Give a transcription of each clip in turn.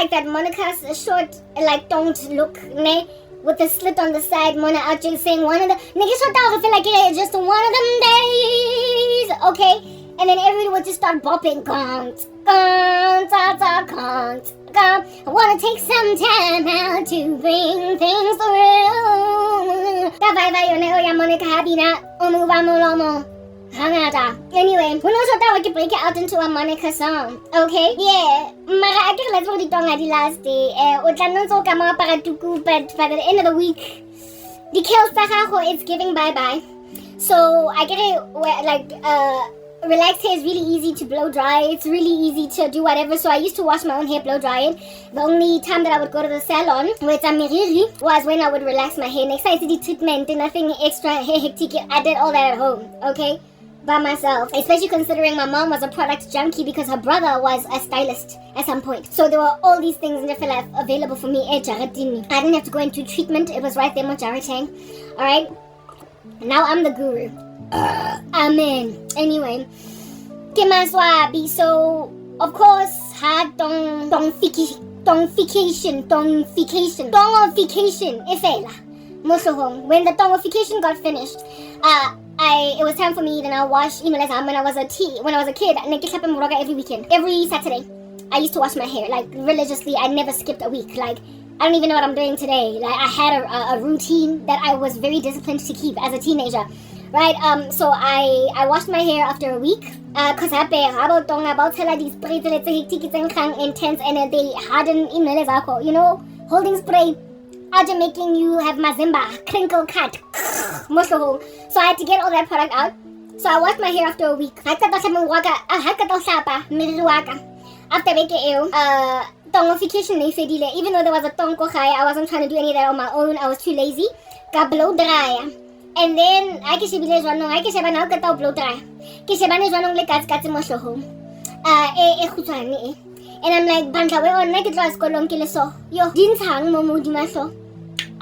like that Monica's short, like, don't look, ne? With the slit on the side, Mona out just saying one of the niggas short I feel like it's just one of them days, okay? And then everybody would just start bopping, can't. I wanna take some time out to bring things through. That vibe ya Monica Habina, Umuvamulomo. Anyway, when I thought we could break it out into a Monica song, okay? Yeah, I think let's hold it down at the last day. But by the end of the week, the Kelsahaho is giving bye-bye. So I get it, like, relaxed hair is really easy to blow dry. It's really easy to do whatever. So I used to wash my own hair, blow dry it. The only time that I would go to the salon with Amiriri was when I would relax my hair. Next I did the treatment and nothing extra hair hectic. I did all that at home, okay? By myself, especially considering my mom was a product junkie because her brother was a stylist at some point. So there were all these things in the life available for me. I didn't have to go into treatment. It was right there, Mojaritang. Alright? Now I'm the guru. Amen. Anyway. Kemaswabi. So, of course, had dongification. Ifela. When the dongification got finished, it was time for me to now wash when I was a kid, every weekend. Every Saturday, I used to wash my hair, like, religiously. I never skipped a week. Like, I don't even know what I'm doing today. Like, I had a routine that I was very disciplined to keep as a teenager. Right, so I washed my hair after a week. Cause I about tell these sprays let's say intense and they harden you know, holding spray. Aja making you have mazimba, crinkle cut. So I had to get all that product out. So I washed my hair after a week. After tongification, even though there was a tonko I wasn't trying to do any of that on my own. I was too lazy. Got blow dry. And then I can blow dry. And I'm like, Bantla, where on naked dress kolong kileso. Yo, didn't hang momo.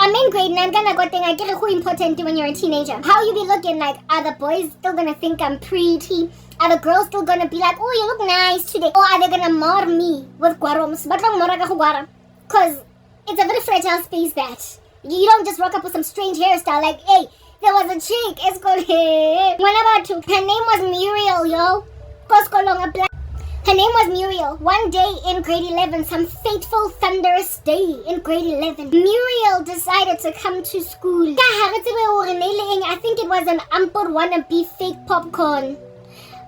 I'm in grade 9, I get who important when you're a teenager. How you be looking like, are the boys still gonna think I'm pretty? Are the girls still gonna be like, oh, you look nice today? Or are they gonna mar me with guaroms? Cause it's a very fragile space that you don't just rock up with some strange hairstyle like, hey, there was a chick, it's called her. Her name was Muriel, yo. Her name was Muriel. One day in grade 11, some fateful, thunderous day in grade 11, Muriel decided to come to school. I think it was an Ampur wannabe fake popcorn.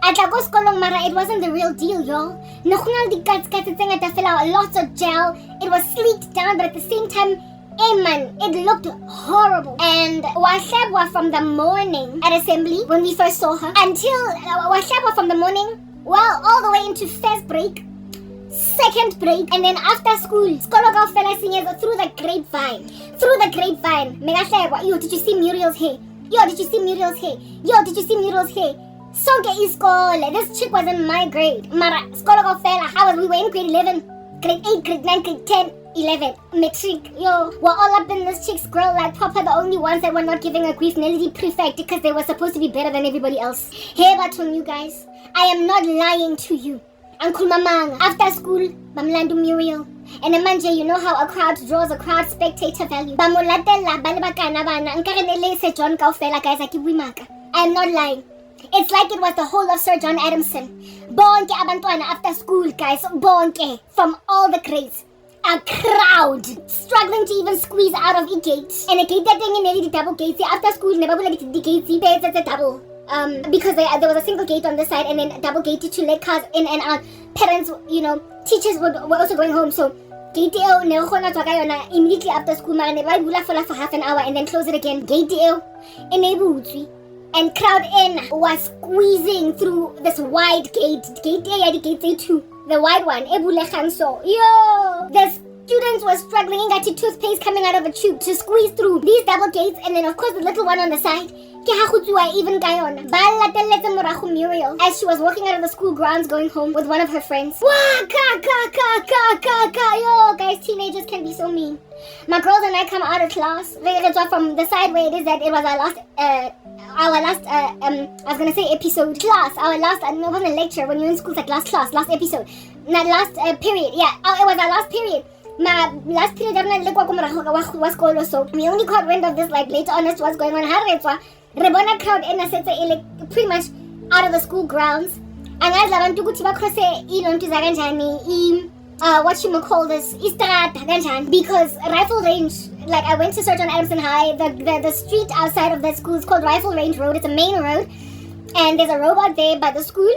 It wasn't the real deal, y'all. Lots of gel. It was sleeked down, but at the same time, it looked horrible. And Washabwa from the morning at assembly, when we first saw her, until Washabwa from the morning, well, all the way into first break, second break, and then after school, Skologa fella singers through the grapevine. Yo, did you see Muriel's hair? Yo, did you see Muriel's hair? Yo, did you see Muriel's hair? Sonke iskole. This chick was in my grade. Mara, Skologa fella. We were in grade 11, grade 8, grade 9, grade 10. 11, metric, yo, we're all up in this chick's grill like proper, the only ones that were not giving a grief Nelly prefect because they were supposed to be better than everybody else. Hey, but on you guys, I am not lying to you. Uncle Mamang, after school, Bamlandu Muriel. And Manje, you know how a crowd draws a crowd spectator value. I am not lying. It's like it was the whole of Sir John Adamson. Bonke abantwana after school, guys. Bonke from all the grades. A crowd struggling to even squeeze out of a gate. And a gate that thing in the double gates. After school, never will the gates. There's a double. Because there was a single gate on the side and then a double gate to let cars in and out. Parents, you know, teachers were also going home. So gate immediately after school, for half an hour and then close it again. Gate and crowd in was squeezing through this wide gate. Gate two. The wide one, yo, the students were struggling, got your toothpaste coming out of a tube to squeeze through these double gates, and then of course the little one on the side. Even Muriel, as she was walking out of the school grounds going home with one of her friends. Yo, guys, teenagers can be so mean. My girls and I come out of class from the side where it is that it was our last episode class, our last, it wasn't a lecture when you're in school, it's like last episode. not last period. Yeah, it was our last period. My last period, so we only caught wind of this like later on as to what's going on. Rebona crowd in a set pretty much out of the school grounds. And as I want to go to what you call this, because rifle range, like I went to search on Adamson High, the street outside of that school is called Rifle Range Road. It's a main road, and there's a robot there by the school,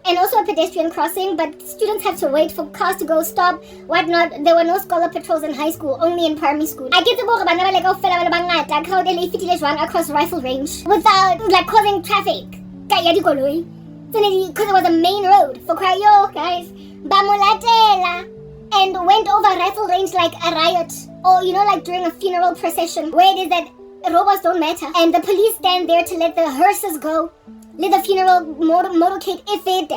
and also a pedestrian crossing, but students have to wait for cars to go stop, whatnot. There were no scholar patrols in high school, only in primary school. I get to go across Rifle Range without like causing traffic. Because it was a main road for Krayo, guys. Bamulatela, and went over Rifle Range like a riot, or like during a funeral procession, where it is that robots don't matter, and the police stand there to let the hearses go, let the funeral motorcade if it.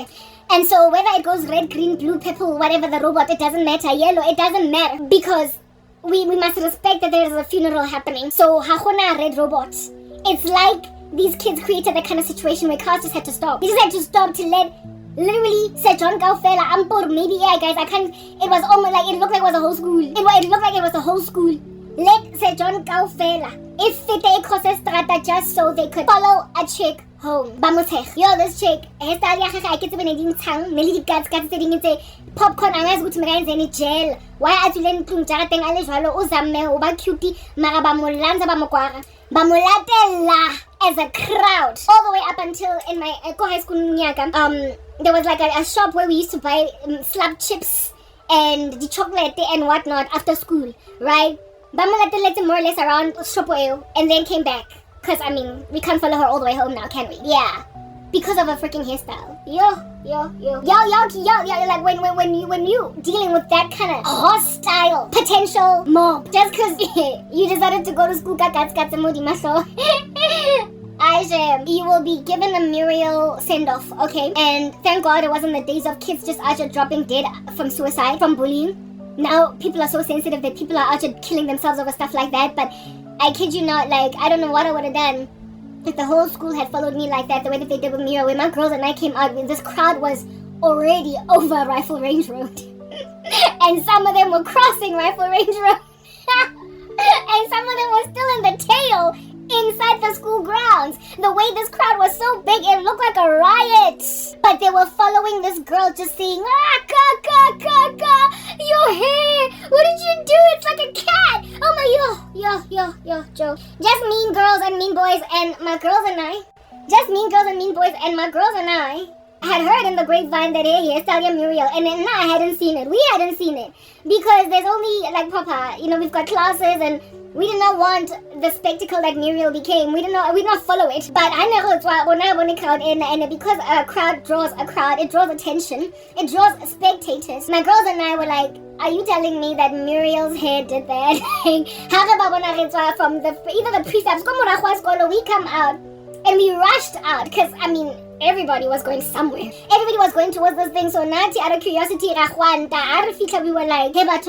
And so whether it goes red, green, blue, purple, whatever the robot, it doesn't matter, yellow, it doesn't matter, because we must respect that there is a funeral happening. So hakuna red robots. It's like these kids created that kind of situation where cars just had to stop. They just had to stop to let literally Sir John Kaufela, maybe, yeah guys, I can't, it was almost like, it looked like it was a whole school. It looked like it was a whole school. Let Sir John Kaufela, if they crossed strata just so they could follow a chick home. Yo, this chick, I get to be popcorn, I was going to jail. Why are you letting Jarateng Alejalo, Uzame, Oba Cutie, Marabamulanza Bamuquara, Bamulatella as a crowd, all the way up until in my high school Nyaga. There was like a shop where we used to buy slab chips and the chocolate and whatnot after school, right? Bamulatella let more or less around Shopoeo and then came back. Because, I mean, we can't follow her all the way home now, can we? Yeah. Because of a freaking hairstyle. Yo. Like when you dealing with that kind of hostile potential mob, just because you decided to go to school, you will be given a Muriel send-off, okay? And thank God it wasn't the days of kids just out here dropping dead from suicide, from bullying. Now people are so sensitive that people are out here killing themselves over stuff like that, but I kid you not, like, I don't know what I would have done if the whole school had followed me like that, the way that they did with Muriel. When my girls and I came out, this crowd was already over Rifle Range Road. And some of them were crossing Rifle Range Road. And some of them were still in the tail inside the school grounds. The way this crowd was so big, it looked like a riot. But they were following this girl just saying, your hair, what did you do? It's like a cat. Oh my, yo, Joe. Just mean girls and mean boys and my girls and I. Just mean girls and mean boys and my girls and I had heard in the grapevine that hey, Talia Muriel, and then I hadn't seen it. We hadn't seen it because there's only like proper, we've got classes and we did not want the spectacle that Muriel became. We did not follow it. But I know it's when I want to crowd in, and because a crowd draws a crowd, it draws attention. It draws spectators. My girls and I were like, are you telling me that Muriel's hair did that? How about when I from either the precepts, we come out and we rushed out because everybody was going somewhere. Everybody was going towards this thing. So Nati, out of curiosity, we were like, hey, let's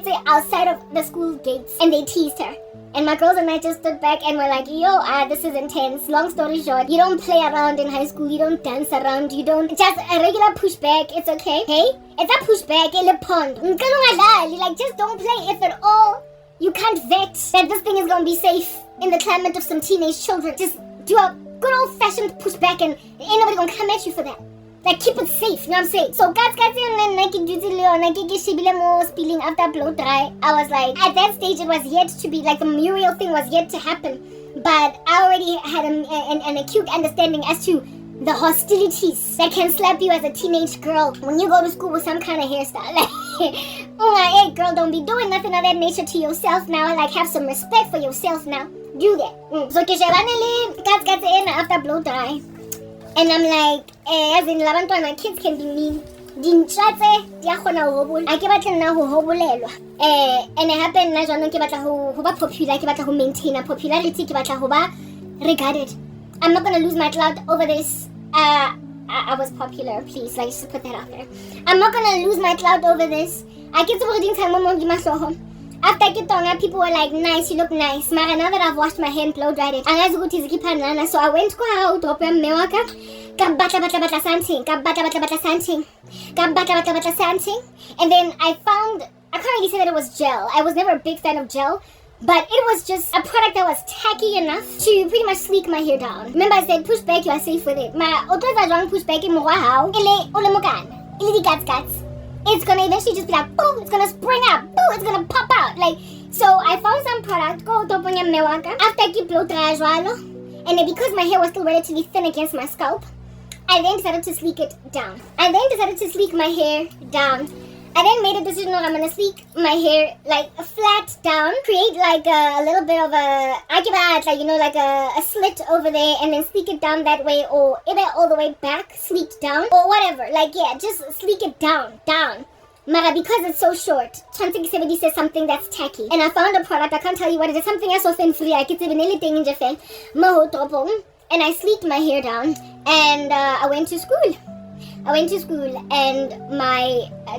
say outside of the school gates, and they teased her. And my girls and I just stood back and were like, yo, this is intense. Long story short, you don't play around in high school. You don't dance around. You don't just a regular pushback. It's okay. Hey, it's a pushback. Like, just don't play. If at all you can't vet that this thing is gonna be safe in the climate of some teenage children, just do a good old-fashioned pushback and ain't nobody gonna come at you for that. Like, keep it safe, you know what I'm saying? So, spilling after blow dry, I was like, at that stage, it was yet to be, like, the Muriel thing was yet to happen. But I already had an acute understanding as to the hostilities that can slap you as a teenage girl when you go to school with some kind of hairstyle. Like, hey, girl, don't be doing nothing of that nature to yourself now. Like, have some respect for yourself now. Do that. So, after blow dry. And I'm like, as in, my kids can be mean. And it happened, maintain a popularity, regarded. I'm not going to lose my clout over this. I was popular, please, like, just put that out there. I'm not going to lose my clout over this. After Kitonga, people were like, nice, you look nice. Mara, now that I've washed my hair and blow dried it, so I went to go out, open Mewaka, Kabata something. something. And then I can't really say that it was gel. I was never a big fan of gel. But it was just a product that was tacky enough to pretty much sleek my hair down. Remember I said push back, you are safe with it. Push back in it's gonna eventually just be like, boom, it's gonna spring out, boom, it's gonna pop out. Like, so I found some product, after I keep blow dry and then because my hair was still relatively thin against my scalp, I then decided to sleek it down. I then decided to sleek my hair down. I then made a decision that I'm going to sleek my hair like flat down, create like a little bit of a, like a slit over there and then sleek it down that way or either all the way back, sleeked down or whatever. Like, yeah, just sleek it down. Mara, because it's so short, 2070 says something that's tacky. And I found a product, I can't tell you what it is, something else often free. I could even anything in Japan. And I sleeked my hair down and I went to school. And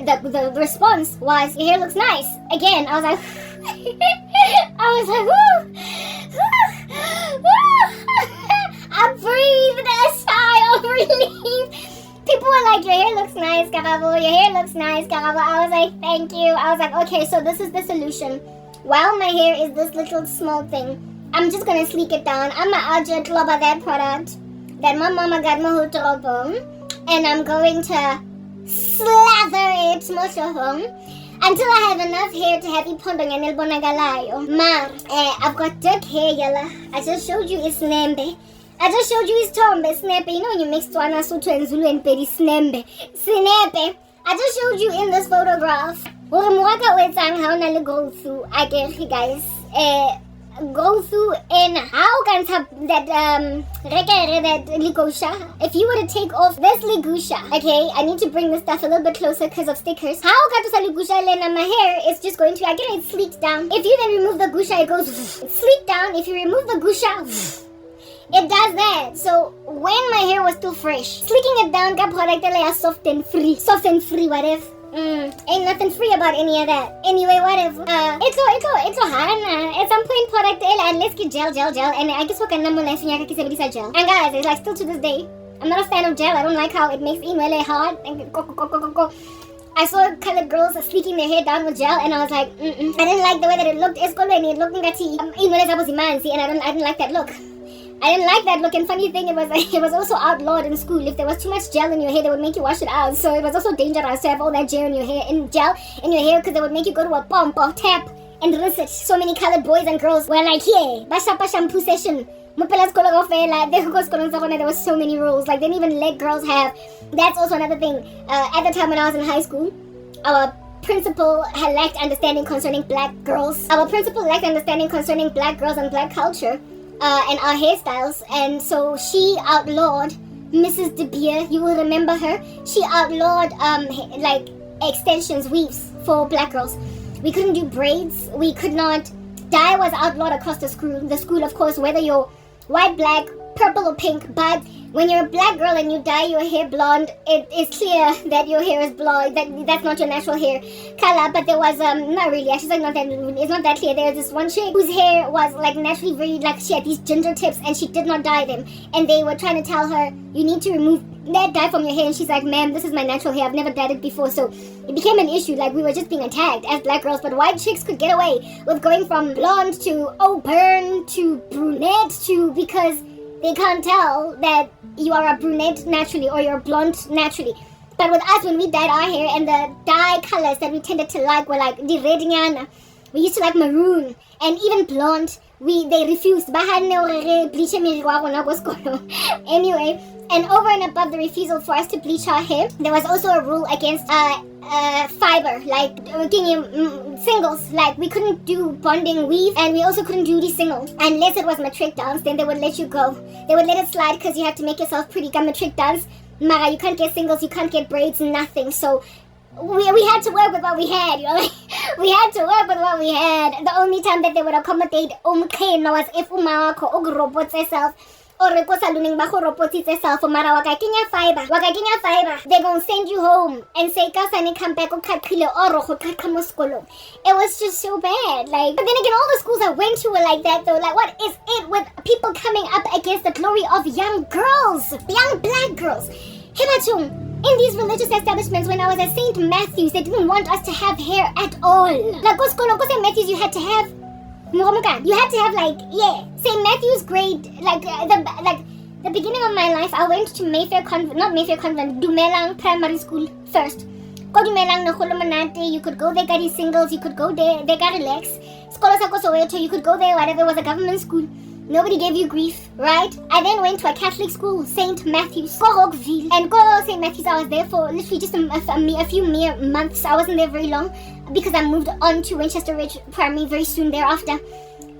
the response was, your hair looks nice. Again, I was like, woo. I breathed a sigh of relief. People were like, your hair looks nice, Karabo. Your hair looks nice, Karabo. I was like, thank you. I was like, okay, so this is the solution. While my hair is this little small thing, I'm just going to sleek it down. I'm going to add that product that my mama got me and I'm going to slather it until I have enough hair to have ipondong and elbonagalayo. Mar, I've got dark hair, yalla. I just showed you his nembe. I just showed you his tombe, snepe. You know when you mix Tswana, Sotho, and Zulu and Pedi, snembe. Snepe. I just showed you in this photograph. I guess you guys. Go through and how can that ligusha. If you were to take off this ligusha, okay, I need to bring this stuff a little bit closer because of stickers. How can this ligusha lena my hair is just going to again it's sleeked down. If you then remove the gusha, it goes sleek down. If you remove the gusha, it does that. So when my hair was still fresh, sleeking it down got product like soft and free, whatever. Ain't nothing free about any of that. Anyway, whatever. It's a hana. It's some plain product and let's get gel. And I guess what can number life in gel. And guys, it's like still to this day, I'm not a fan of gel. I don't like how it makes it really hard. And go. I saw colored girls sleeking their hair down with gel, and I was like, I didn't like the way that it looked. It's good when it looked like and I didn't like that look. I didn't like that look, and funny thing, it was also outlawed in school. If there was too much gel in your hair, they would make you wash it out. So it was also dangerous to have all that gel in your hair, because they would make you go to a pump or tap and rinse it. So many colored boys and girls were like, here, basha shampoo session. There was so many rules. Like, they didn't even let girls have. That's also another thing. At the time when I was in high school, our principal had lacked understanding concerning black girls. And black culture. And our hairstyles, and so she outlawed Mrs. De Beer. You will remember her. She outlawed like extensions, weaves for black girls. We couldn't do braids. We could not. Dye was outlawed across the school. The school, of course, whether you're white, black, purple, or pink. But when you're a black girl and you dye your hair blonde, it is clear that your hair is blonde. That's not your natural hair color. But there was not really. Actually, it's not that clear. There was this one chick whose hair was like naturally very like she had these ginger tips and she did not dye them. And they were trying to tell her, you need to remove that dye from your hair. And she's like, ma'am, this is my natural hair. I've never dyed it before. So it became an issue. Like, we were just being attacked as black girls. But white chicks could get away with going from blonde to auburn to brunette to, because they can't tell that you are a brunette naturally or you're blonde naturally. But with us, when we dyed our hair, and the dye colors that we tended to like were like the red nyana. We used to like maroon and even blonde. They refused. Anyway, and over and above the refusal for us to bleach our hair, there was also a rule against fiber, like singles. Like, we couldn't do bonding weave, and we also couldn't do the singles unless it was matric dance. Then they would let you go. They would let it slide because you had to make yourself pretty. Come matric dance, Mara, you can't get singles, you can't get braids, nothing. So we had to work with what we had, you know. We had to work with what we had. The only time that they would accommodate was if umawako ogrobot herself. Or reposaluning bako ropotit herself for Mara wakakinya fiber. They're gonna send you home and say kasani come back or cut kilo or kakamoskolo. It was just so bad. Like, but then again, all the schools I went to were like that though. Like, what is it with people coming up against the glory of young girls, young black girls? Himachung, In these religious establishments, when I was at St. Matthew's, they didn't want us to have hair at all. Like, St. Matthew's, you had to have like, St. Matthew's grade, the beginning of my life, I went to Dumelang Primary School first. Go Dumelang na kholo monate, you could go there, got singles, you could go there, they got relax. Skolo sa Soweto, you could go there, whatever, it was a government school. Nobody gave you grief, right? I then went to a Catholic school, St. Matthew's, Rockville. And St. Matthew's, I was there for literally just a few mere months. I wasn't there very long because I moved on to Winchester Ridge Primary very soon thereafter.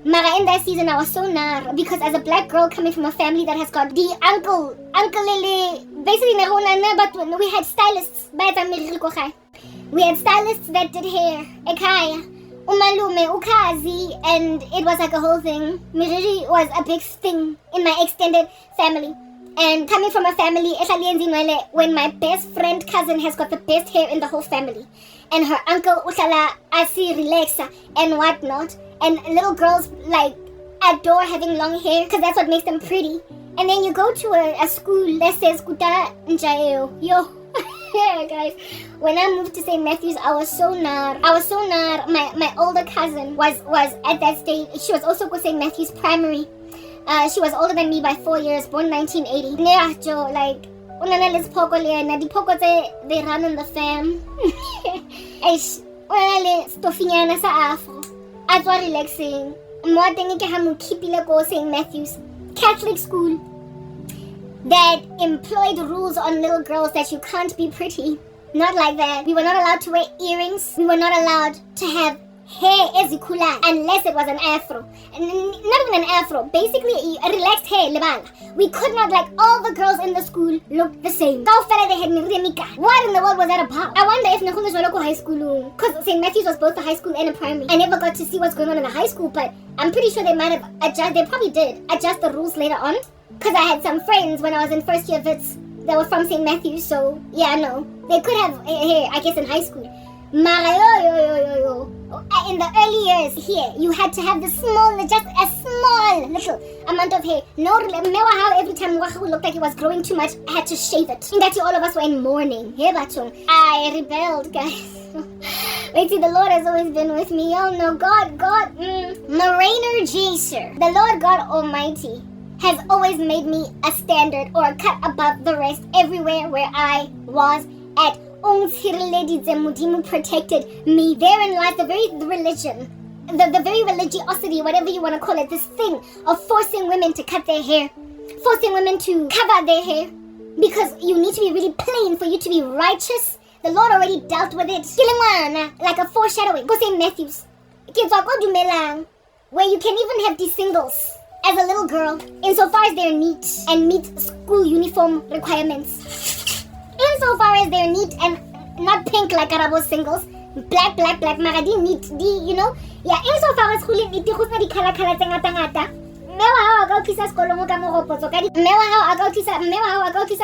Mara, in that season, I was so nar because as a black girl coming from a family that has got the uncle Lele, basically but we had stylists. We had stylists that did hair, ekaya, umalume, ukazi, and it was like a whole thing. Miriri was a big thing in my extended family. And coming from a family, when my best friend cousin has got the best hair in the whole family, and her uncle usala asi relaxa and whatnot, and little girls like adore having long hair because that's what makes them pretty. And then you go to a school that says kuta njaeo. Yo, guys, when I moved to St. Matthew's, I was so nar. My older cousin was at that stage. She was also go St. Matthew's Primary. She was older than me by 4 years, born 1980. Like, they run in the fam. Stofinyana sa afro. At was relaxing. More than go St. Matthew's Catholic school that employed rules on little girls that you can't be pretty. Not like that. We were not allowed to wear earrings. We were not allowed to have hair ezikula unless it was an afro. And not even an afro. Basically a relaxed hair lebala. We could not, like, all the girls in the school looked the same. What in the world was that about? I wonder if Nakhula was high school, because St. Matthew's was both a high school and a primary. I never got to see what's going on in the high school, but I'm pretty sure they might have they probably did adjust the rules later on, because I had some friends when I was in first year Wits that were from St. Matthew's, so yeah, no, they could have hair, I guess, in high school. In the early years here, you had to have just a small little amount of hair. No, how every time Wahu looked like it was growing too much, I had to shave it. And that all of us were in mourning. I rebelled, guys. Wait, see, the Lord has always been with me. Oh no, God, Marrainer Jaser, the Lord God Almighty has always made me a standard or a cut above the rest everywhere where I was at. Protected me. Therein lies the very religion, the very religiosity, whatever you want to call it, this thing of forcing women to cut their hair, forcing women to cover their hair, because you need to be really plain for you to be righteous. The Lord already dealt with it. Like a foreshadowing. Go St. Matthew's, where you can even have these singles as a little girl, insofar as they're neat and meet school uniform requirements. Insofar as they're neat and not pink like Karabo singles, black, maradi neat, yeah, insofar as huli neat, khusna di khala ngata. Mewa how agautisa skolongo ka mogopotso ka di mewa how agautisa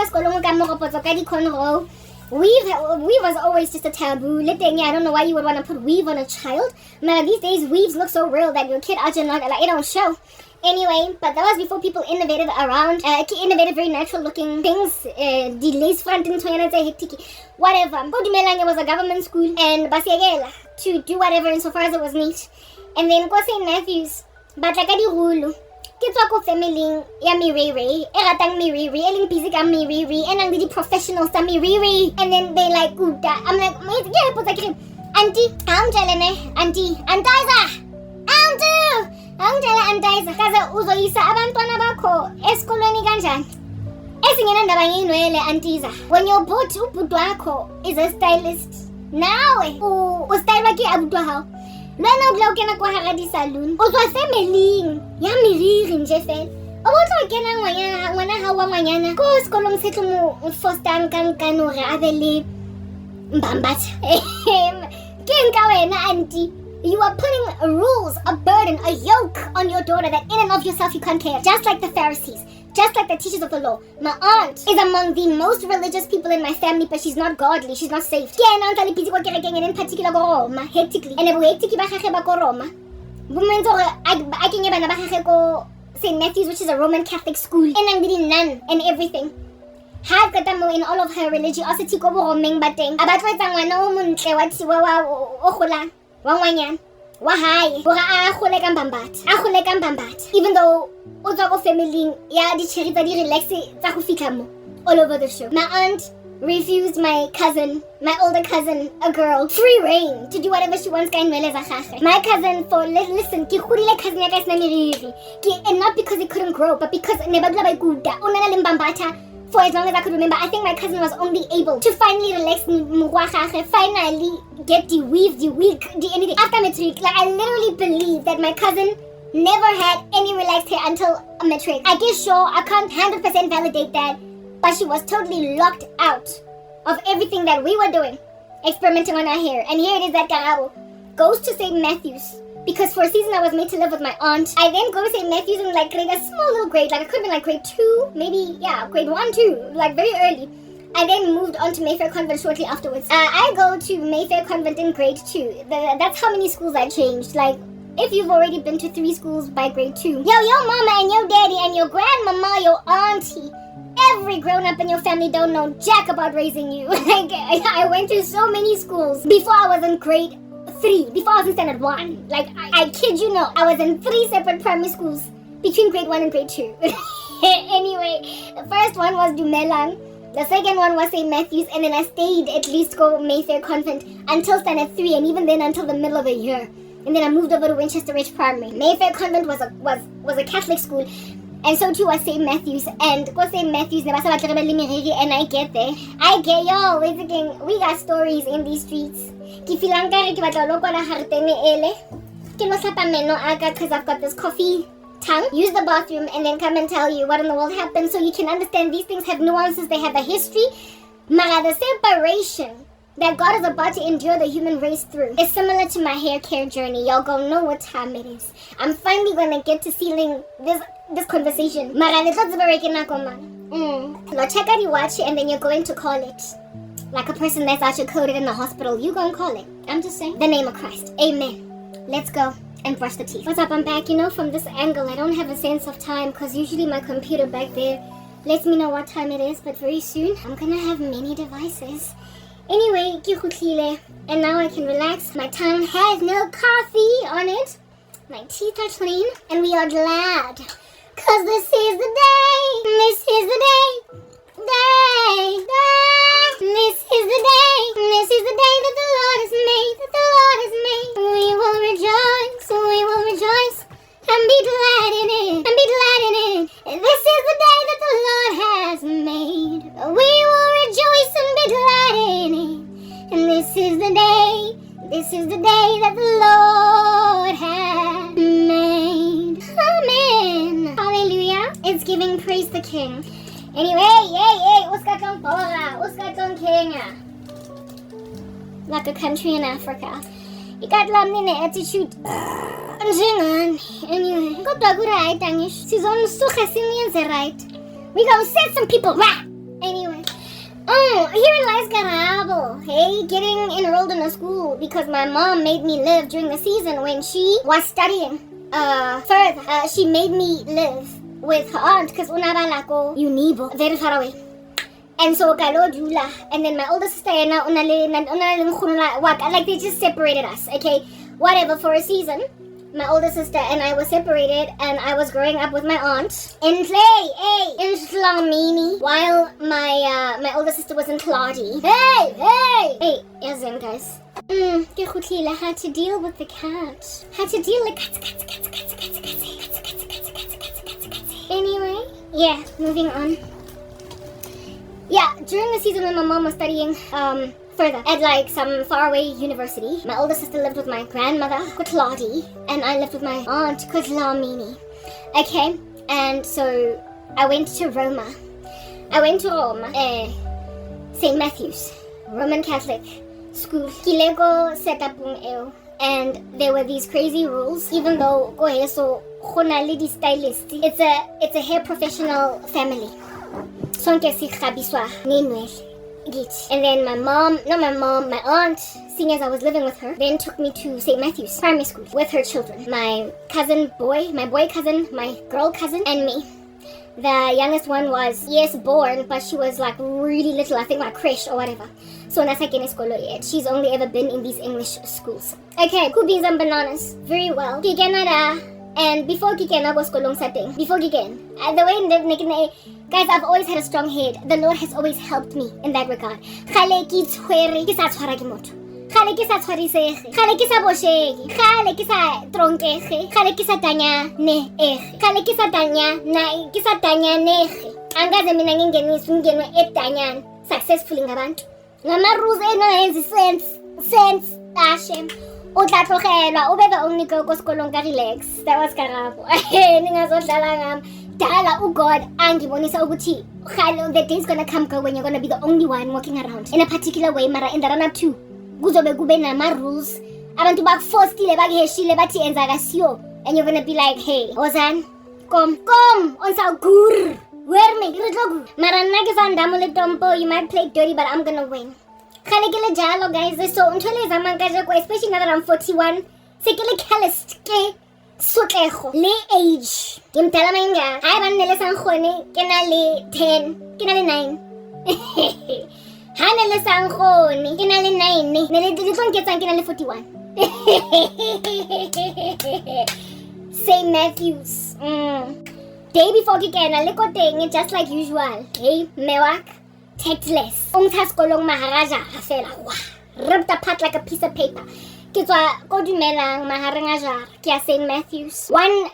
skolongo ka mogopotso ka di conro. Weave was always just a taboo. I don't know why you would want to put weave on a child. Man, these days weaves look so real that your kid actually not like it don't show. Anyway, but that was before people innovated innovated very natural looking things. The lace front and whatever. It was a government school and Basiagela to do whatever insofar as it was neat. And then go St. Matthew's. But like I rule. Kitwa family ya miriri, eratang miriri, eling busy ka miriri, and ang di professionals ta miriri. And then they like kuda. I'm like, yeah, but like, auntie, I'm jelene, auntie, antaiza, ang jela antaiza. Kaza uzoisa abantwana bakho esikolweni kanjani? Esingena ndaba ngiyinwele antiza. When your ubhuti wakho is a stylist, nawe style wakhe abutwa how? Lwana ukla ukena kwa hara salon. O tswa family ya miriri nje fela. O botla kena ngwana ha wa ngwanyana. Ko sekolong se tlo mo fostang kankano re avele mbambatha. Ke nka wena auntie. You are putting rules, a burden, a yoke on your daughter that in and of yourself you can't care. Just like the Pharisees, just like the teachers of the law. My aunt is among the most religious people in my family, but she's not godly, she's not safe. In particular, Roma, hectically. And Roma. I can St. Matthew's, which is a Roman Catholic school. And I'm reading nun and everything. ha qeta mo in all of her religiosity ko bo romeng ba teng a batla tsa ngwana o montle wa thiwa wa o golang wa ngwanyana wa hae gore a gole ka mbambata even though o tswa go family ya di cherry tsa di relax tsa go fitla mo all over the show. My aunt refused my older cousin, a girl, free reign to do whatever she wants. My cousin, listen, cousin and not because he couldn't grow, but because for as long as I could remember. I think my cousin was only able to finally relax, finally get the wig, the anything. After matric, like I literally believe that my cousin never had any relaxed hair until matric. I guess sure, I can't 100% validate that, but she was totally locked out of everything that we were doing, experimenting on our hair. And here it is that Karabo goes to St. Matthew's, because for a season I was made to live with my aunt. I then go to St. Matthew's in like grade, a small little grade, like it could have been like grade 2, maybe, yeah, grade 1, 2, like very early. I then moved on to Mayfair Convent shortly afterwards. I go to Mayfair Convent in grade 2. That's how many schools I changed. Like, if you've already been to 3 schools by grade 2. Your mama and your daddy and your grandmama, your auntie, every grown-up in your family don't know jack about raising you. Like, I went to so many schools before I was in grade 3, before I was in standard 1. Like, I kid you not, I was in 3 separate primary schools between grade 1 and grade 2. Anyway, the first one was Dumelang, the second one was St. Matthew's, and then I stayed at least go Mayfair Convent until standard 3, and even then until the middle of the year. And then I moved over to Winchester Ridge Primary. Mayfair Convent was a Catholic school, and so too was St. Matthew's. And go St. Matthew's, and I get there. We got stories in these streets. Because I've got this coffee tongue. Use the bathroom and then come and tell you what in the world happened, so you can understand these things have nuances, they have a history. Mara, the separation that God is about to endure the human race through is similar to my hair care journey. Y'all gonna know what time it is. I'm finally gonna get to sealing this conversation. Mara, let's check out your watch and then you're going to call it like a person that's actually coded in the hospital. You gonna call it, I'm just saying, the name of Christ. Amen. Let's go and brush the teeth. What's up? I'm back. From this angle I don't have a sense of time, because usually my computer back there lets me know what time it is, but very soon I'm gonna have many devices. Anyway, and now I can relax. My tongue has no coffee on it. My teeth are clean, and we are glad, cause this is the day. This is the day. This is the day. This is the day that the Lord has made. We will rejoice and be glad in it. This is the day that the Lord has made. We will rejoice and be glad in it. And this is the day that the Lord has made. Amen. Hallelujah. It's giving praise the King. Anyway, uskatong pora, uskatong Kenya. Like a country in Africa. You got lamni na attitude. Anyway, got to go right, Danish. She's on so right. We gonna set some people right. Anyway. Here lies Karabo, hey, getting enrolled in a school because my mom made me live during the season when she was studying. Further, she made me live with her aunt because unabala ko Unibo, very far away. And so kalo jula, and then my older sister like they just separated us. Okay, whatever. For a season, my older sister and I were separated, and I was growing up with my aunt in Hlongwane, while my older sister was in Claudia. Hey, yes, guys. Had to deal with the cat. Had to deal with cats. Anyway, yeah, moving on. Yeah, during the season when my mom was studying further at like some faraway university, my older sister lived with my grandmother, Kutladi, and I lived with my aunt, Kutlamini. Okay, and so I went to Roma. St. Matthew's, Roman Catholic school. Kilego set up and there were these crazy rules, even though it's a hair professional family. And then my aunt, seeing as I was living with her, then took me to St. Matthew's primary school with her children. My boy cousin, my girl cousin, and me. The youngest one was, yes, born, but she was like really little, I think like creche or whatever. So nasakene skolo yet. She's only ever been in these English schools. Okay, beans and bananas. Very well. And before Kikena was kolong sateng. Before Kiken. The way guys, I've always had a strong head. The Lord has always helped me in that regard. Khale ki tshwere ke sa tshwara ke motho. Khale ke sa tshwarisege. Khale ke sa boshege. Khale ke sa tronkege. Khale ke sa tanya ne ege. Khale ke sa tanya na ke sa tanya nege. Angaze mina ngingenwe etanyan successfully ngabantu. Ngama rules eno enzi sense ashe. O tla tlogelwa o be the only girl go sekolong ka relax. That was Karabo. Ningazodlala ngam dala God angibonisa ukuthi the day's gonna come girl when you're gonna be the only one walking around in a particular way, mara in the run up to kuzobe kube nama rules abantu bakuforcile bakuheshile bathi enza kasiyo, and you're gonna be like, hey Ozan kom onsa gur where me mara nna ke sa ndamo le tompo, you might play dirty but I'm gonna win. Khalekele jalo guys, so untole zamang kajako, especially now that I'm 41, sekele calloused ke sotlego le age. Ke mtala mainga ha ba nne le sangkhone ke na le 10, ke na le 9. Ha ne le sangkhone ke na le 9, ne le tlongketsang ke na le 41. St. Matthews. Day before ke kena le koteng just like usual. Hey mewak tactless. Kolong maharaja fela ripped apart like a piece of paper. Ke tswa ko dumelang mahareng a jara ke ya St. Matthews. One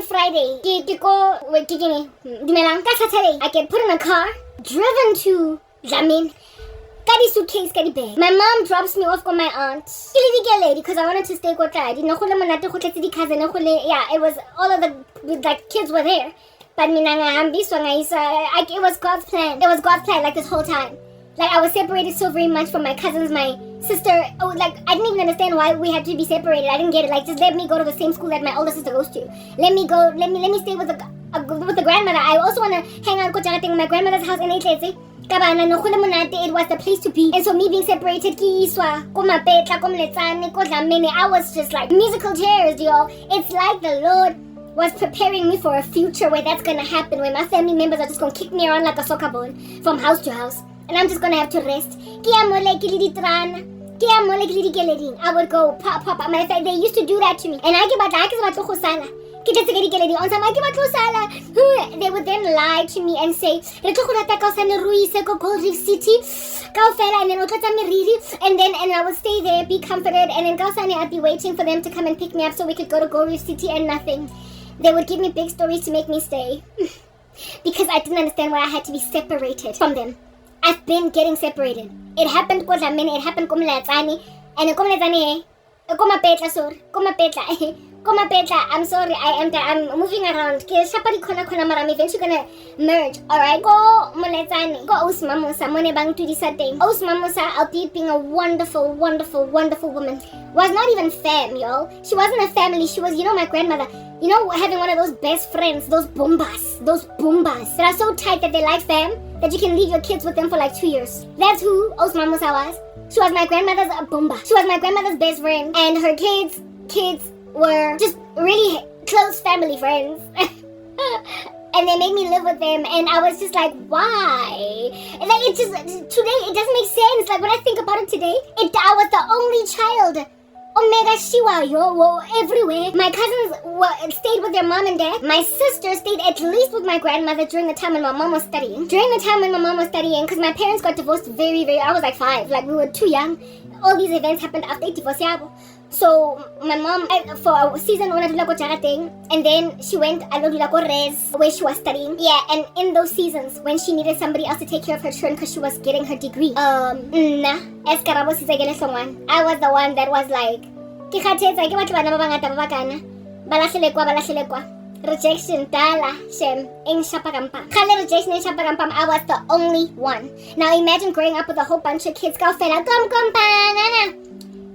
Friday ke ko dumelang ka Saturday I get put in a car driven to Jamin. Got his suitcase, got bag. My mom drops me off with my aunt. Because I wanted to stay with her. Yeah, it was all of the like kids were there. But it was God's plan. It was God's plan like this whole time. Like I was separated so very much from my cousins, my sister. Oh, like I didn't even understand why we had to be separated. I didn't get it. Like just let me go to the same school that my older sister goes to. Let me stay with the grandmother. I also want to hang out with my grandmother's house in Hlongwane. It was the place to be. And so me being separated, I was just like musical chairs, y'all. It's like the Lord was preparing me for a future where that's gonna happen, where my family members are just gonna kick me around like a soccer ball from house to house, and I'm just gonna have to rest. I would go pop. Matter of fact, they used to do that to me, and I they would then lie to me and say, and I would stay there, be comforted, and then I'd be waiting for them to come and pick me up so we could go to Gold Reef City, and nothing. They would give me big stories to make me stay because I didn't understand why I had to be separated from them. I've been getting separated. It happened ko Dlamini, it happened ko Mlatsani, and ko Mlatsani, I'm sorry, I'm moving around. I'm eventually gonna merge, alright? Go Mlatsani, go Osmamusa, Mone Bang to this thing. Osmamusa, albeit being a wonderful, wonderful, wonderful woman, was not even fam, y'all. She wasn't a family, she was, my grandmother. Having one of those best friends, those bombas that are so tight that they like fam, that you can leave your kids with them for like 2 years. That's who Osman Musa was. She was my grandmother's bomba. She was my grandmother's best friend, and her kids were just really close family friends. And they made me live with them, and I was just like, why? Like today it doesn't make sense. Like when I think about it today, I was the only child. Omega Shiwa, yo, everywhere. My cousins stayed with their mom and dad. My sister stayed at least with my grandmother during the time when my mom was studying. Because my parents got divorced very, very, I was like 5. Like we were too young. All these events happened after divorce. So my mom, for a season, and then she went where she was studying. Yeah, and in those seasons, when she needed somebody else to take care of her children because she was getting her degree, Karabo Hlongwane, I was the one that was like, rejection, tala, shem, in Shapagampam. Kale rejection in Shapagampam, I was the only one. Now imagine growing up with a whole bunch of kids,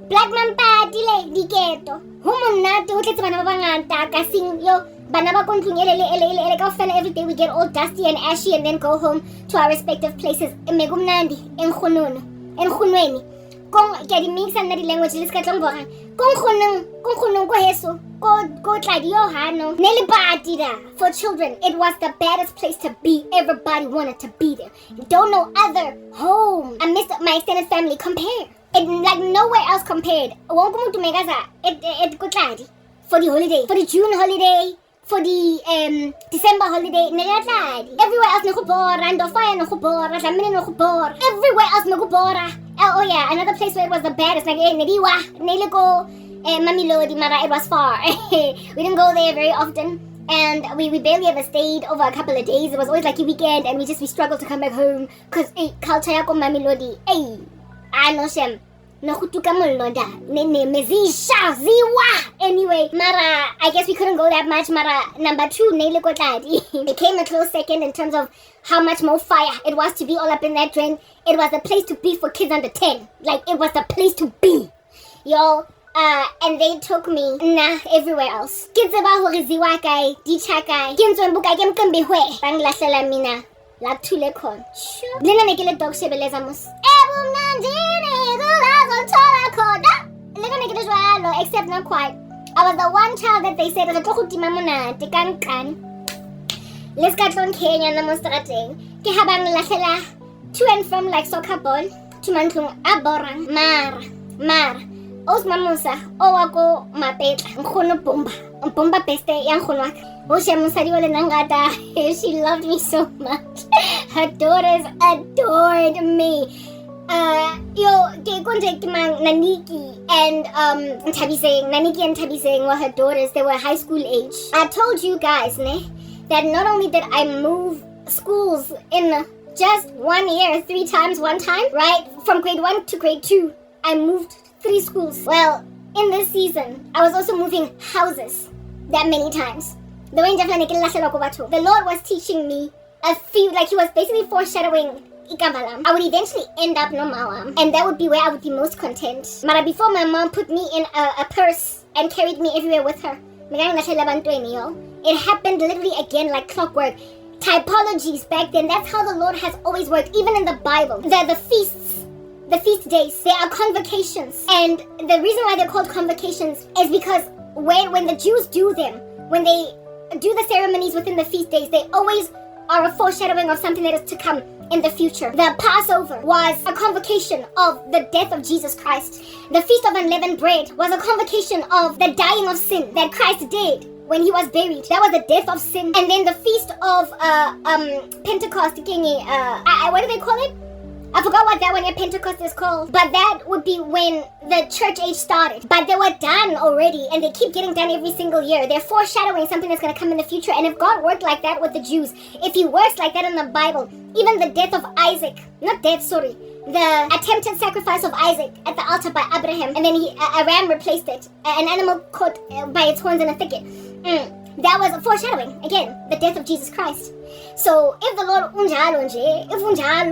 Black man pa dile diketo. Humuna to utletse bana ba bangata kasing yo bana ba kontlong ele kaofela every day we get all dusty and ashy and then go home to our respective places. Megumnandi enkhonweni kong ke di mix and the language le ska tlong bora kong khoneng go heso go tladio hano nele party da for children. It was the baddest place to be. Everybody wanted to be there. Don't know other home. I missed my extended family. Compare it like nowhere else compared. Wonke umuntu megaza it go tladi for the holiday, for the June holiday, for the December holiday. Everywhere else no bora, Ndofaya no bora, Dlamini no bora. Everywhere else no bora. Oh yeah, another place where it was the baddest, like Nediwa, Nelego, Mamelodi, Mara. It was far. We didn't go there very often, and we barely ever stayed over a couple of days. It was always like a weekend, and we struggled to come back home because culture yako Mamelodi. I know shem. Anyway, Mara, I guess we couldn't go that much. Mara, number 2, it came a close second in terms of how much more fire it was to be all up in that trend. It was the place to be for kids under 10. Like, it was the place to be. Yo, and they took me everywhere else. Kids about horiziwa kai, dichakai, kinzombuka kemkembihwe, banglashela mina. La tule kon. Sure. Lena nekile dog shebeleza mus. Except not quite. I was the one child that they said was a tokutima mona tikan. Let's get on Kenya na mostrating. Ke habang lahela to and from like soccer ball to mantlung aborang mar. Os mamusa owako mapetla nkhono bomba beste yang khonwaka. She loved me so much. Her daughters adored me. Naniki and Tabi were her daughters. They were high school age. I told you guys, that not only did I move schools in just 1 year, 3 times one time, right? From grade 1 to grade 2, I moved 3 schools. Well, in this season, I was also moving houses that many times. The Lord was teaching me a few, like he was basically foreshadowing I would eventually end up no mawam, and that would be where I would be most content. But before my mom put me in a purse and carried me everywhere with her, it happened literally again like clockwork. Typologies back then, that's how the Lord has always worked, even in the Bible. The feasts, the feast days, they are convocations. And the reason why they're called convocations is because when the Jews do them, when they do the ceremonies within the feast days, they always are a foreshadowing of something that is to come in the future. The Passover was a convocation of the death of Jesus Christ. The Feast of Unleavened Bread was a convocation of the dying of sin that Christ did when he was buried. That was the death of sin. And then the Feast of Pentecost, what do they call it? I forgot what that one at Pentecost is called. But that would be when the church age started. But they were done already, and they keep getting done every single year. They're foreshadowing something that's going to come in the future. And if God worked like that with the Jews, if he works like that in the Bible, even the death of Isaac, the attempted sacrifice of Isaac at the altar by Abraham, and then a ram replaced it, an animal caught by its horns in a thicket. That was a foreshadowing, again, the death of Jesus Christ. So if the Lord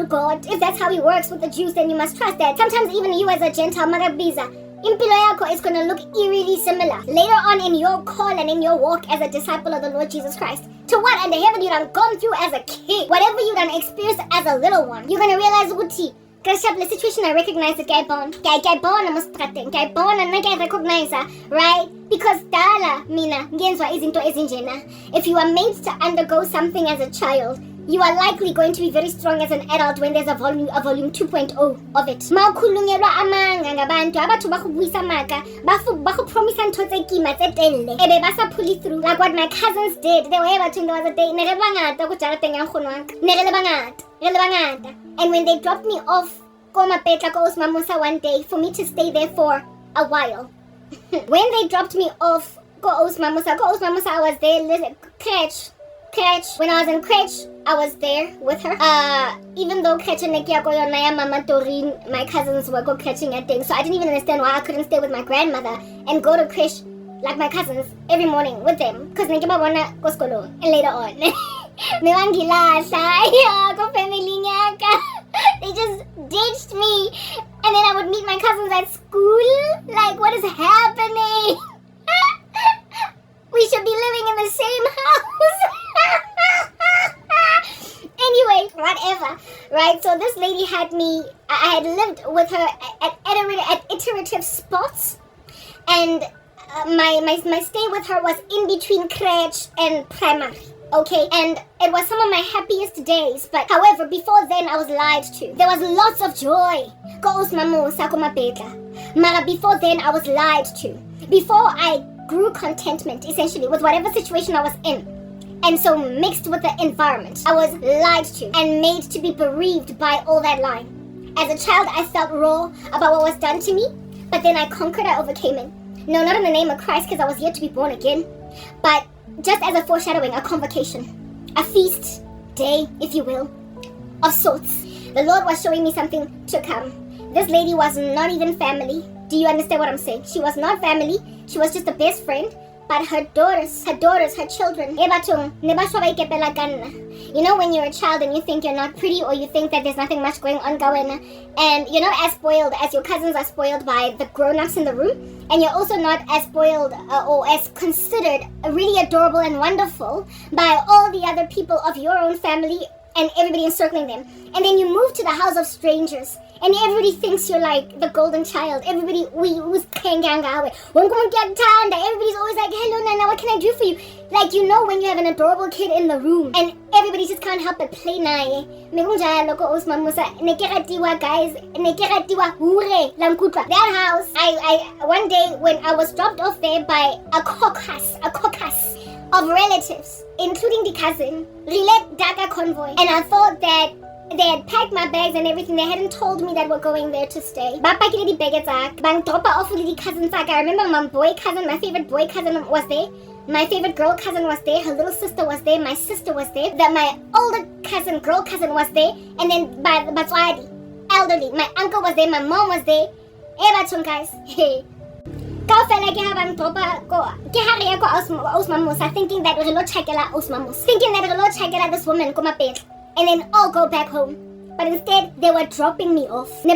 God, if that's how he works with the Jews, then you must trust that. Sometimes even you as a Gentile, impilo yako is going to look eerily similar later on in your call and in your walk as a disciple of the Lord Jesus Christ. To what under heaven you done gone through as a kid, whatever you done experienced as a little one, you're going to realize, the situation I recognize the guy born I recognize, right? Because if you are made to undergo something as a child, you are likely going to be very strong as an adult when there's a volume 2.0 of it. Like what my cousins did. They were able to know the day. And when they dropped me off one day for me to stay there for a while. When they dropped me off, I was there, crèche. When I was in crèche, I was there with her. Even though my cousins were go crèching at things, so I didn't even understand why I couldn't stay with my grandmother and go to crèche like my cousins every morning with them. Because and later on. They just ditched me, and then I would meet my cousins at school. Like, what is happening? We should be living in the same house. Anyway, whatever, right? So this lady had me. I had lived with her at favorite spots, and my stay with her was in between crèche and primary. Okay, and it was some of my happiest days, but however, before then I was lied to. There was lots of joy. Mara, before then I was lied to. Before I grew contentment, essentially, with whatever situation I was in. And so mixed with the environment, I was lied to and made to be bereaved by all that lying. As a child, I felt raw about what was done to me, but then I conquered, I overcame it. No, not in the name of Christ, because I was yet to be born again, but just as a foreshadowing, a convocation, a feast day, if you will, of sorts. The Lord was showing me something to come. This lady was not even family. Do you understand what I'm saying? She was not family. She was just a best friend. But her daughters, her children. You know when you're a child and you think you're not pretty, or you think that there's nothing much going on, and you're not as spoiled as your cousins are spoiled by the grown-ups in the room, and you're also not as spoiled or as considered really adorable and wonderful by all the other people of your own family and everybody encircling them. And then you move to the house of strangers, and everybody thinks you're like the golden child. Everybody, everybody's always like, hello Nana, what can I do for you? Like, you know when you have an adorable kid in the room and everybody just can't help but play nae. Guys, that house, I one day when I was dropped off there by a caucus of relatives, including the cousin, Rilet Daga convoy, and I thought that they had packed my bags and everything. They hadn't told me that we're going there to stay. I remember my boy cousin, my favorite boy cousin was there. My favorite girl cousin was there. Her little sister was there. My sister was there. My older cousin, girl cousin was there. And then Batswadi, elderly. My uncle was there. My mom was there. Guys. Hey. Thinking that this woman and then all go back home. But instead, they were dropping me off. We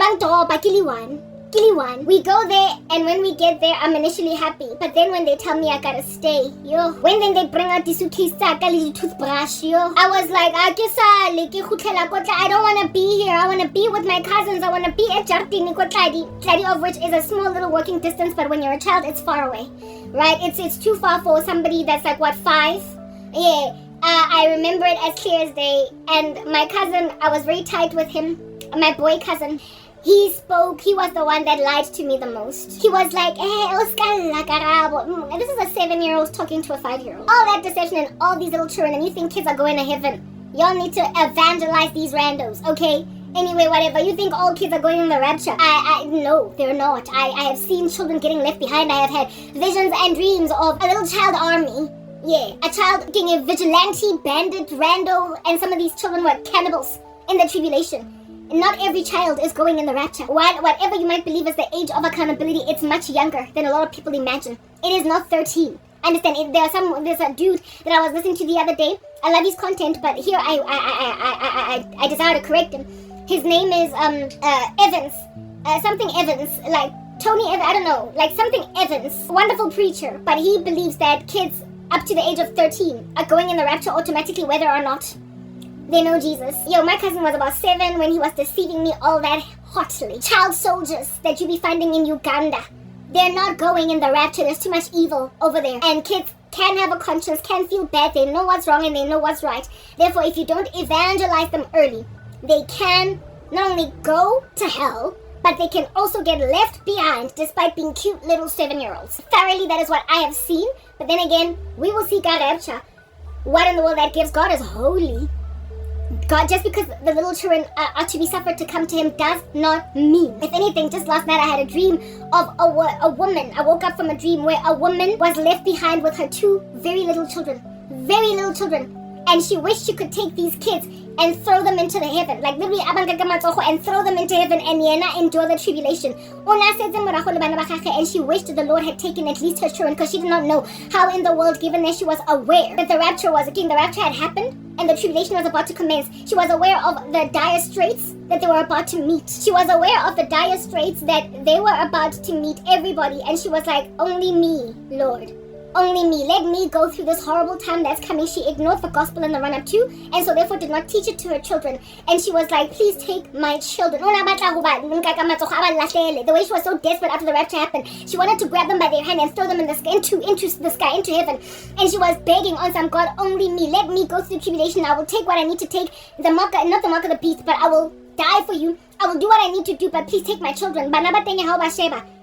go there, and when we get there, I'm initially happy. But then when they tell me I gotta stay, when then they bring out the suitcase, toothbrush, I was like, I don't want to be here. I want to be with my cousins. I want to be at Jartini, of which is a small little walking distance, but when you're a child, it's far away, right? It's too far for somebody that's like, what, 5? Yeah. I remember it as clear as day. And my cousin, I was very tight with him, my boy cousin. He was the one that lied to me the most. He was like, hey, Karabo. This is a 7-year-old talking to a 5-year-old. All that deception and all these little children, and you think kids are going to heaven. Y'all need to evangelize these randos, okay? Anyway, whatever. You think all kids are going in the rapture. No, they're not. I have seen children getting left behind. I have had visions and dreams of a little child army. Yeah, a child being a vigilante, bandit, rando, and some of these children were cannibals in the tribulation. Not every child is going in the rapture. Whatever you might believe is the age of accountability, it's much younger than a lot of people imagine. It is not 13. Understand? There's a dude that I was listening to the other day. I love his content, but here I desire to correct him. His name is Evans, something Evans, like Tony Evans. I don't know, like something Evans. Wonderful preacher, but he believes that kids up to the age of 13 are going in the rapture automatically, whether or not they know Jesus. My cousin was about 7 when he was deceiving me all that hotly. Child soldiers that you be finding in Uganda, they're not going in the rapture. There's too much evil over there. And kids can have a conscience, can feel bad. They know what's wrong and they know what's right. Therefore, if you don't evangelize them early, they can not only go to hell, but they can also get left behind despite being cute little 7-year-olds. Thoroughly, that is what I have seen. But then again, we will see God rapture. What in the world that gives? God is holy. God, just because the little children are to be suffered to come to him does not mean. If anything, just last night I had a dream of a woman. I woke up from a dream where a woman was left behind with her 2 very little children. And she wished she could take these kids and throw them into the heaven. Like literally, and throw them into heaven and endure the tribulation. And she wished the Lord had taken at least her children, because she did not know how in the world, given that she was aware that the rapture had happened and the tribulation was about to commence. She was aware of the dire straits that they were about to meet. She was aware of the dire straits that they were about to meet everybody. And she was like, only me, Lord. only me. Let me go through this horrible time that's coming. She ignored the gospel in the run-up to, and so therefore did not teach it to her children. And she was like, please take my children. The way she was so desperate after the rapture happened, she wanted to grab them by their hand and throw them in the sky, into the sky, into heaven. And she was begging on some, God, only me. Let me go through the tribulation. I will take what I need to take, not the mark of the beast, but I will die for you. I will do what I need to do, but please take my children.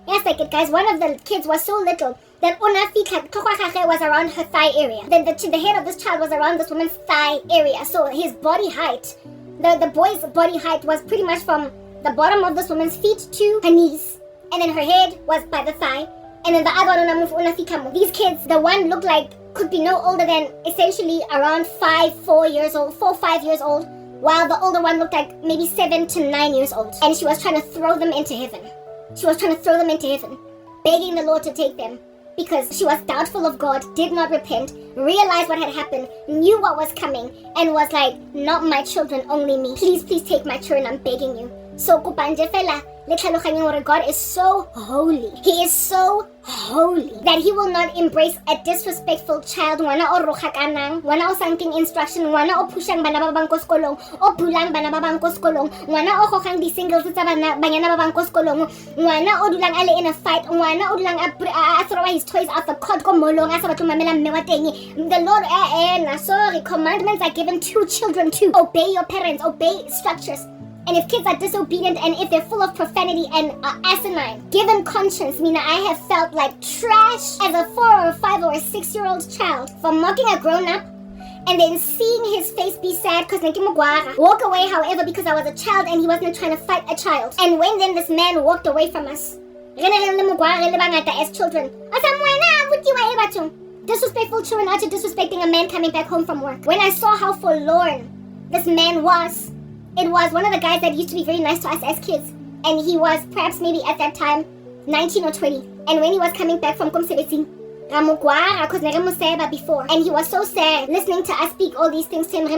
Yes, like it, guys. One of the kids was so little that was around her thigh area. The head of this child was around this woman's thigh area. So his body height, the boy's body height was pretty much from the bottom of this woman's feet to her knees. And then her head was by the thigh. And then the other one, these kids, the one looked like could be no older than essentially around 4 years old, 5 years old, while the older one looked like maybe 7 to 9 years old. And she was trying to throw them into heaven. She was trying to throw them into heaven, begging the Lord to take them, because she was doubtful of God, did not repent, realized what had happened, knew what was coming, and was like, not my children, only me. Please, please take my children, I'm begging you. So kupanje fela, God is so holy. He is so holy that he will not embrace a disrespectful child. Wana o rogakanang, wana o sangking instruction, wana o pushang bana ba bang ko skolong, o pulang bana ba bang ko skolong, wana o gogang di singles tsa banyana ba bang ko skolong, wana o dulang ale in a fight, wana o dulang a throw his toys out the cot ko molong a sa batlo mamela mme wa teng. The Lord sorry, commandments are given to children too. Obey your parents, obey structures. And if kids are disobedient and if they're full of profanity and asinine, given conscience, I have felt like trash as a 4 or 5 or a 6-year-old child for mocking a grown-up and then seeing his face be sad because walk away, however, because I was a child and he wasn't trying to fight a child. And when then this man walked away from us, as children, disrespectful children after disrespecting a man coming back home from work. When I saw how forlorn this man was, it was one of the guys that used to be very nice to us as kids. And he was perhaps maybe at that time 19 or 20. And when he was coming back from Kumsebeti, before. And he was so sad listening to us speak all these things to him. And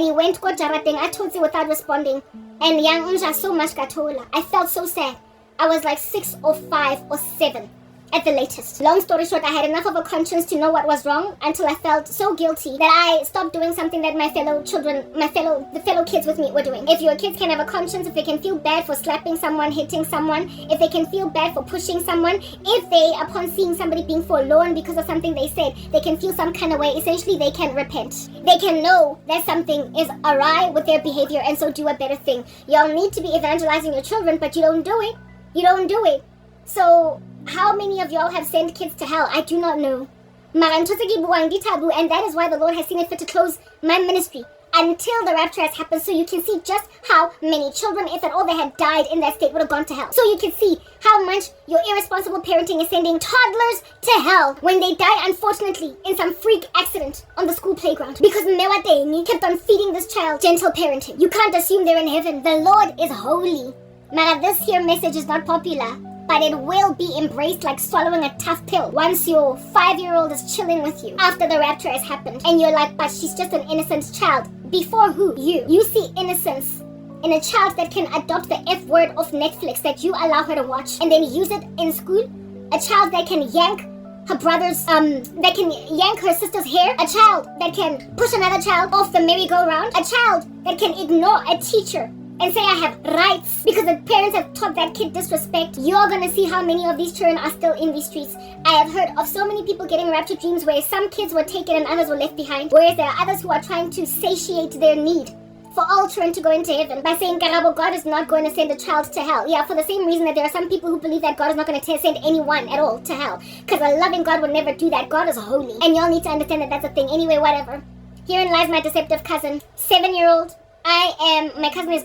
he went to Jarateng. I told you without responding. And young unja so much katola. I felt so sad. I was like 6 or 5 or 7. At the latest. Long story short, I had enough of a conscience to know what was wrong until I felt so guilty that I stopped doing something that the fellow kids with me were doing. If your kids can have a conscience, if they can feel bad for slapping someone, hitting someone, if they can feel bad for pushing someone, if they, upon seeing somebody being forlorn because of something they said, they can feel some kind of way, essentially they can repent. They can know that something is awry with their behavior and so do a better thing. Y'all need to be evangelizing your children, but you don't do it. You don't do it. So, how many of y'all have sent kids to hell? I do not know. And that is why the Lord has seen it fit to close my ministry until the rapture has happened, so you can see just how many children, if at all they had died in that state, would have gone to hell. So you can see how much your irresponsible parenting is sending toddlers to hell when they die, unfortunately, in some freak accident on the school playground. Because Mewateng kept on feeding this child gentle parenting. You can't assume they're in heaven. The Lord is holy. Mara, this here message is not popular, but it will be embraced like swallowing a tough pill once your 5-year-old is chilling with you after the rapture has happened. And you're like, but she's just an innocent child. Before who? You. You see innocence in a child that can adopt the F word of Netflix that you allow her to watch and then use it in school. A child that can yank her brother's, that can yank her sister's hair. A child that can push another child off the merry-go-round. A child that can ignore a teacher and say I have rights because the parents have taught that kid disrespect. You're gonna see how many of these children are still in these streets. I have heard of so many people getting rapture dreams where some kids were taken and others were left behind, whereas there are others who are trying to satiate their need for all children to go into heaven by saying, Karabo, God is not going to send a child to hell. Yeah, for the same reason that there are some people who believe that God is not going to send anyone at all to hell, because a loving God would never do that. God is holy, and y'all need to understand that that's a thing. Anyway, whatever. Herein lies my deceptive cousin, 7-year-old. My cousin was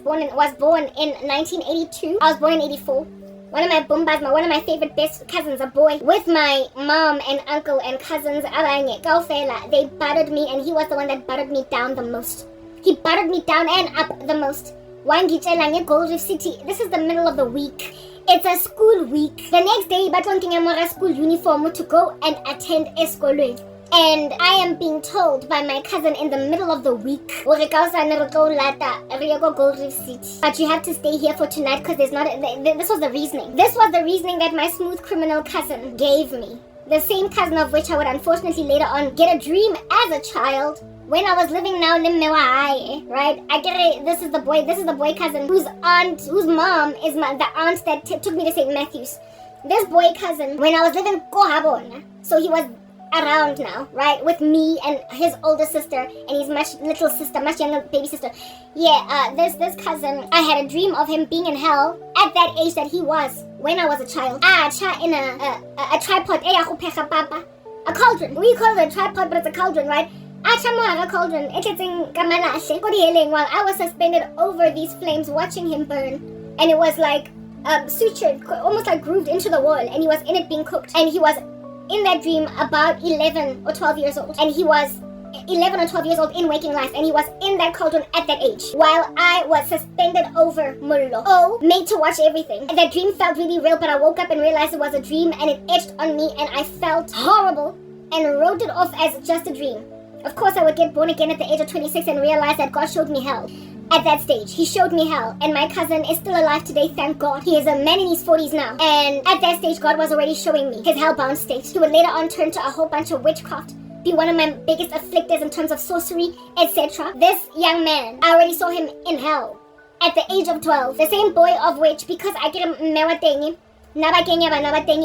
born in 1982. I was born in 84. One of my bumbas, one of my favorite best cousins, a boy, with my mom and uncle and cousins, they buttered me, and he was the one that buttered me down the most. He buttered me down and up the most. Gold Reef City. This is the middle of the week. It's a school week. The next day, I school uniform to go and attend eskolwe. And I am being told by my cousin in the middle of the week, but you have to stay here for tonight because there's not. This was the reasoning. This was the reasoning that my smooth criminal cousin gave me. the same cousin of which I would unfortunately later on get a dream as a child. When I was living now in Hlongwane, right? I get it. This is the boy cousin whose mom is the aunt that took me to St. Matthew's. This boy cousin, when I was living in Karabo, so he was around now, right? With me and his older sister and his much younger baby sister. Yeah, this cousin, I had a dream of him being in hell at that age that he was when I was a child. In a tripod, a cauldron. We call it a tripod, but it's a cauldron, right? A cauldron. While I was suspended over these flames, watching him burn, and it was like sutured, almost like grooved into the wall, and he was in it being cooked, and he was in that dream about 11 or 12 years old, and he was 11 or 12 years old in waking life, and he was in that cauldron at that age while I was suspended over mullo, made to watch everything. And that dream felt really real, but I woke up and realized it was a dream, and it etched on me, and I felt horrible and wrote it off as just a dream. Of course, I would get born again at the age of 26 and realize that God showed me hell. At that stage, he showed me hell, and my cousin is still alive today, thank God. He is a man in his 40s now, and at that stage, God was already showing me his hellbound state. He would later on turn to a whole bunch of witchcraft, be one of my biggest afflictors in terms of sorcery, etc. This young man, I already saw him in hell at the age of 12. The same boy of which, because I get a mewatengi,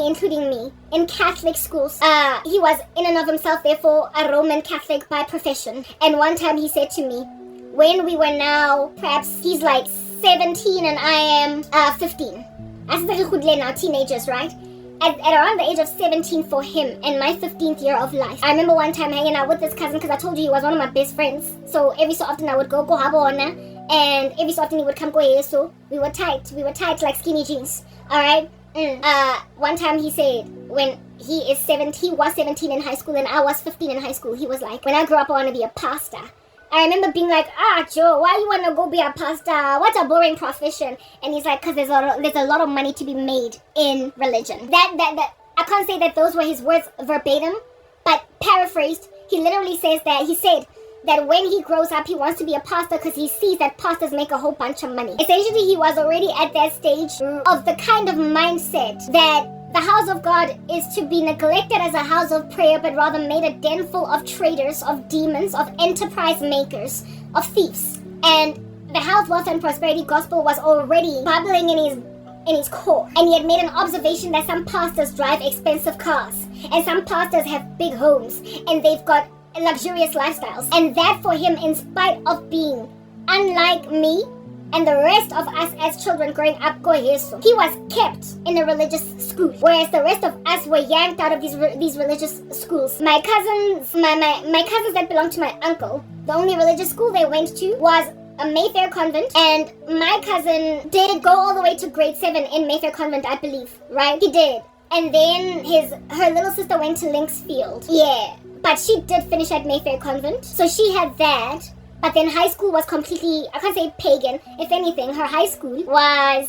including me, in Catholic schools. He was in and of himself, therefore, a Roman Catholic by profession. And one time he said to me, when we were now, perhaps he's like 17 and I am 15. As now, teenagers, right? At around the age of 17 for him and my 15th year of life. I remember one time hanging out with this cousin because I told you he was one of my best friends. So every so often I would go Habona, and every so often he would come so we were tight like skinny jeans. Alright? One time he said when he was 17 in high school and I was 15 in high school, he was like, when I grow up I want to be a pastor. I remember being like, Joe, why you want to go be a pastor? What a boring profession. And he's like, because there's a lot of money to be made in religion. That I can't say that those were his words verbatim, but paraphrased, he literally said that when he grows up, he wants to be a pastor because he sees that pastors make a whole bunch of money. Essentially, he was already at that stage of the kind of mindset that the house of God is to be neglected as a house of prayer, but rather made a den full of traitors, of demons, of enterprise makers, of thieves. And the health, wealth, and prosperity gospel was already bubbling in his core. And he had made an observation that some pastors drive expensive cars, and some pastors have big homes, and they've got luxurious lifestyles. And that for him, in spite of being unlike me and the rest of us as children growing up, he was kept in a religious school, whereas the rest of us were yanked out of these religious schools. My cousins that belonged to my uncle, the only religious school they went to was a Mayfair convent, and my cousin did go all the way to grade 7 in Mayfair convent, I believe, right? He did. And then her little sister went to Linksfield. Yeah, but she did finish at Mayfair convent, so she had that. But then high school was completely, I can't say pagan. If anything, her high school was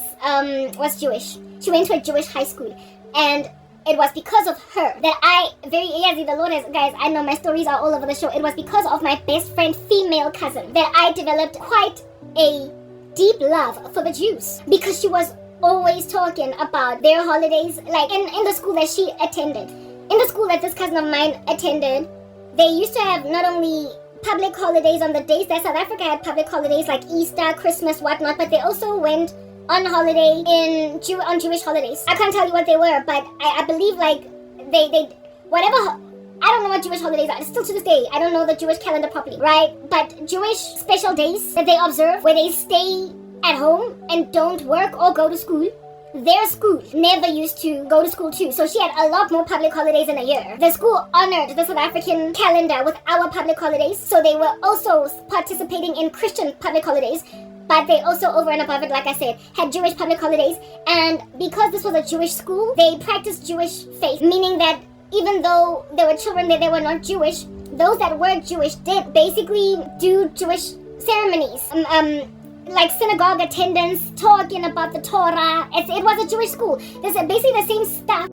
Jewish. She went to a Jewish high school. And it was because of her that the Lord is, guys, I know my stories are all over the show. It was because of my best friend, female cousin, that I developed quite a deep love for the Jews. Because she was always talking about their holidays, like in the school that she attended. In the school that this cousin of mine attended, they used to have not only public holidays on the days that South Africa had public holidays like Easter, Christmas, whatnot, but they also went on holiday on Jewish holidays. I can't tell you what they were, but I believe like they whatever. I don't know what Jewish holidays are. Still to this day, I don't know the Jewish calendar properly, right? But Jewish special days that they observe where they stay at home and don't work or go to school. Their school never used to go to school too, so she had a lot more public holidays in a year. The school honored the South African calendar with our public holidays, so they were also participating in Christian public holidays, but they also, over and above it, like I said, had Jewish public holidays. And because this was a Jewish school, they practiced Jewish faith, meaning that even though there were children there that were not Jewish, those that were Jewish did basically do Jewish ceremonies. Like synagogue attendance, talking about the Torah. It was a Jewish school. This is basically the same stuff